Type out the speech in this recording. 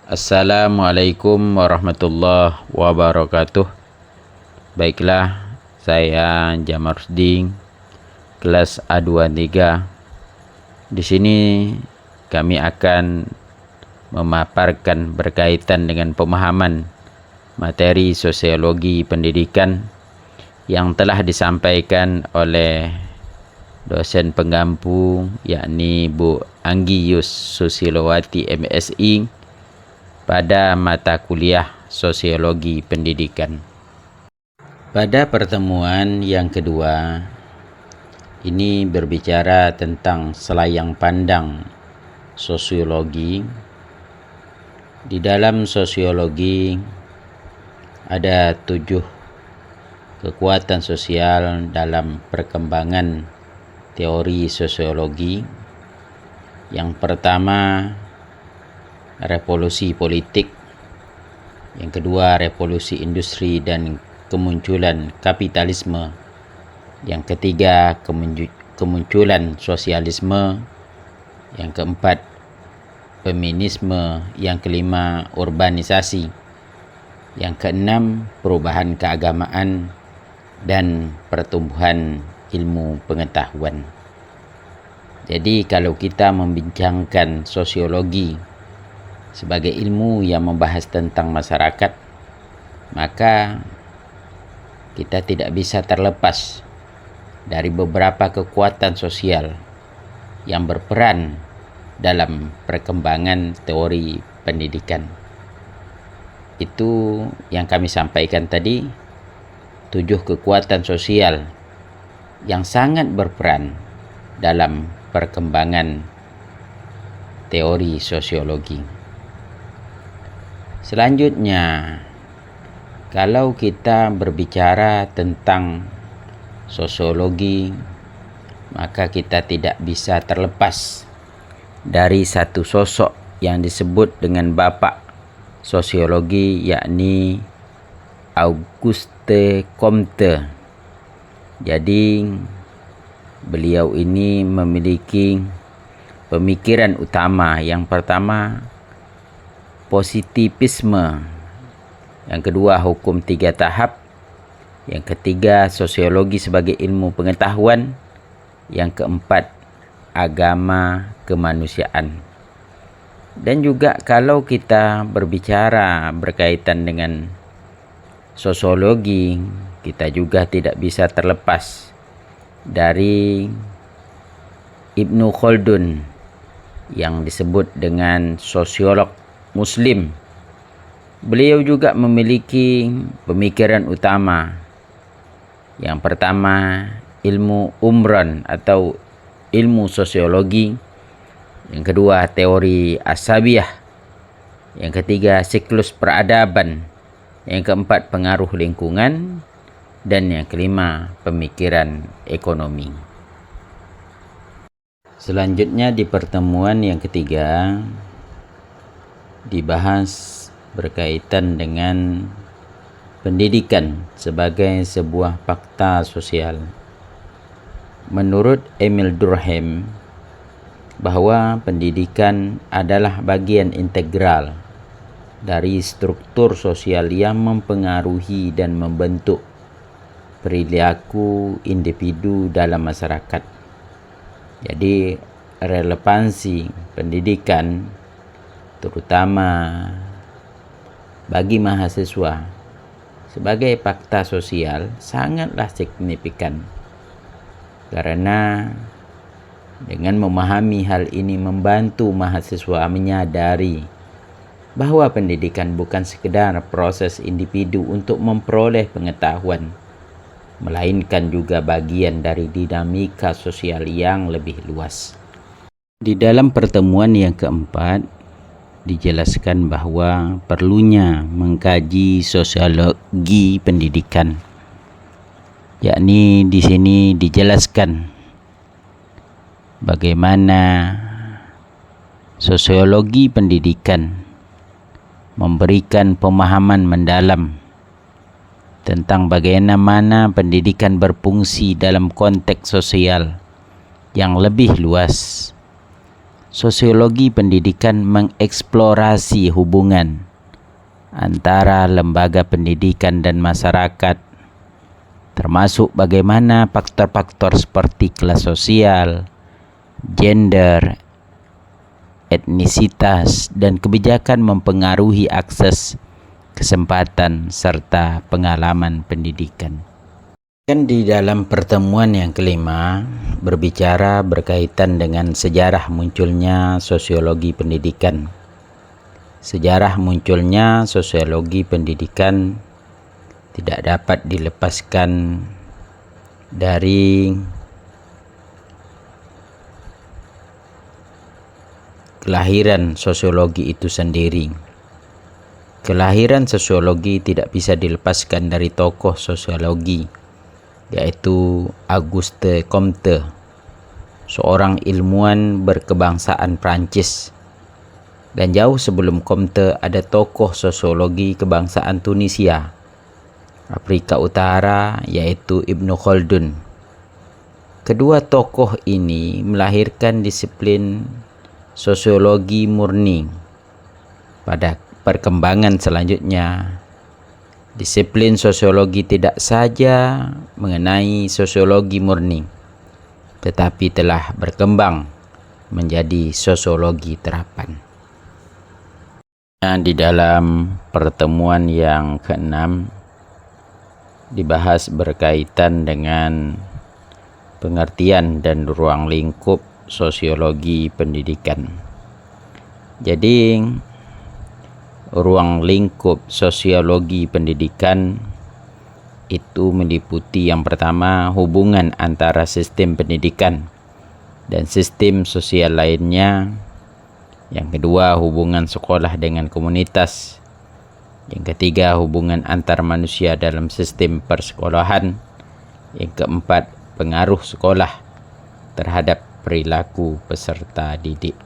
Assalamualaikum warahmatullahi wabarakatuh. Baiklah, saya Jamar Rusding, kelas A23. Di sini kami akan memaparkan berkaitan dengan pemahaman materi sosiologi pendidikan yang telah disampaikan oleh dosen penggampu, yakni Bu Anggi Yus Susilowati MSI, pada mata kuliah Sosiologi Pendidikan. Pada pertemuan yang kedua, ini berbicara tentang selayang pandang sosiologi. Di dalam sosiologi ada 7 kekuatan sosial dalam perkembangan teori sosiologi. Yang pertama, revolusi politik. Yang kedua, revolusi industri dan kemunculan kapitalisme. Yang ketiga, kemunculan sosialisme. Yang keempat, feminisme. Yang kelima, urbanisasi. Yang keenam, perubahan keagamaan dan pertumbuhan ilmu pengetahuan. Jadi kalau kita membincangkan sosiologi sebagai ilmu yang membahas tentang masyarakat, maka kita tidak bisa terlepas dari beberapa kekuatan sosial yang berperan dalam perkembangan teori pendidikan. Itu yang kami sampaikan tadi, 7 kekuatan sosial yang sangat berperan dalam perkembangan teori sosiologi. Selanjutnya, kalau kita berbicara tentang sosiologi, maka kita tidak bisa terlepas dari satu sosok yang disebut dengan bapak sosiologi, yakni Auguste Comte. Jadi beliau ini memiliki pemikiran utama. Yang pertama, positivisme. Yang kedua, hukum 3 tahap. Yang ketiga, sosiologi sebagai ilmu pengetahuan. Yang keempat, agama kemanusiaan. Dan juga kalau kita berbicara berkaitan dengan sosiologi, kita juga tidak bisa terlepas dari Ibnu Khaldun yang disebut dengan sosiolog Muslim. Beliau juga memiliki pemikiran utama. Yang pertama, ilmu umron atau ilmu sosiologi. Yang kedua, teori asabiyah. Yang ketiga, siklus peradaban. Yang keempat, pengaruh lingkungan. Dan yang kelima, pemikiran ekonomi. Selanjutnya di pertemuan yang ketiga, dibahas berkaitan dengan pendidikan sebagai sebuah fakta sosial. Menurut Emil Durkheim, bahwa pendidikan adalah bagian integral dari struktur sosial yang mempengaruhi dan membentuk perilaku individu dalam masyarakat. Jadi relevansi pendidikan terutama bagi mahasiswa sebagai fakta sosial sangatlah signifikan, karena dengan memahami hal ini membantu mahasiswa menyadari bahwa pendidikan bukan sekedar proses individu untuk memperoleh pengetahuan, melainkan juga bagian dari dinamika sosial yang lebih luas. Di dalam pertemuan yang keempat, dijelaskan bahwa perlunya mengkaji sosiologi pendidikan. Yakni di sini dijelaskan bagaimana sosiologi pendidikan memberikan pemahaman mendalam tentang bagaimana pendidikan berfungsi dalam konteks sosial yang lebih luas. Sosiologi pendidikan mengeksplorasi hubungan antara lembaga pendidikan dan masyarakat, termasuk bagaimana faktor-faktor seperti kelas sosial, gender, etnisitas, dan kebijakan mempengaruhi akses, kesempatan, serta pengalaman pendidikan. Dan di dalam pertemuan yang kelima, berbicara berkaitan dengan sejarah munculnya sosiologi pendidikan. Sejarah munculnya sosiologi pendidikan tidak dapat dilepaskan dari kelahiran sosiologi itu sendiri. Kelahiran sosiologi tidak bisa dilepaskan dari tokoh sosiologi, yaitu Auguste Comte, seorang ilmuwan berkebangsaan Prancis. Dan jauh sebelum Comte ada tokoh sosiologi kebangsaan Tunisia, Afrika Utara, yaitu Ibnu Khaldun. Kedua tokoh ini melahirkan disiplin sosiologi murni. Pada perkembangan selanjutnya, disiplin sosiologi tidak saja mengenai sosiologi murni, tetapi telah berkembang menjadi sosiologi terapan. Di dalam pertemuan yang keenam dibahas berkaitan dengan pengertian dan ruang lingkup sosiologi pendidikan. Jadi, ruang lingkup sosiologi pendidikan itu meliputi yang pertama hubungan antara sistem pendidikan dan sistem sosial lainnya. Yang kedua, hubungan sekolah dengan komunitas. Yang ketiga, hubungan antar manusia dalam sistem persekolahan. Yang keempat, pengaruh sekolah terhadap perilaku peserta didik.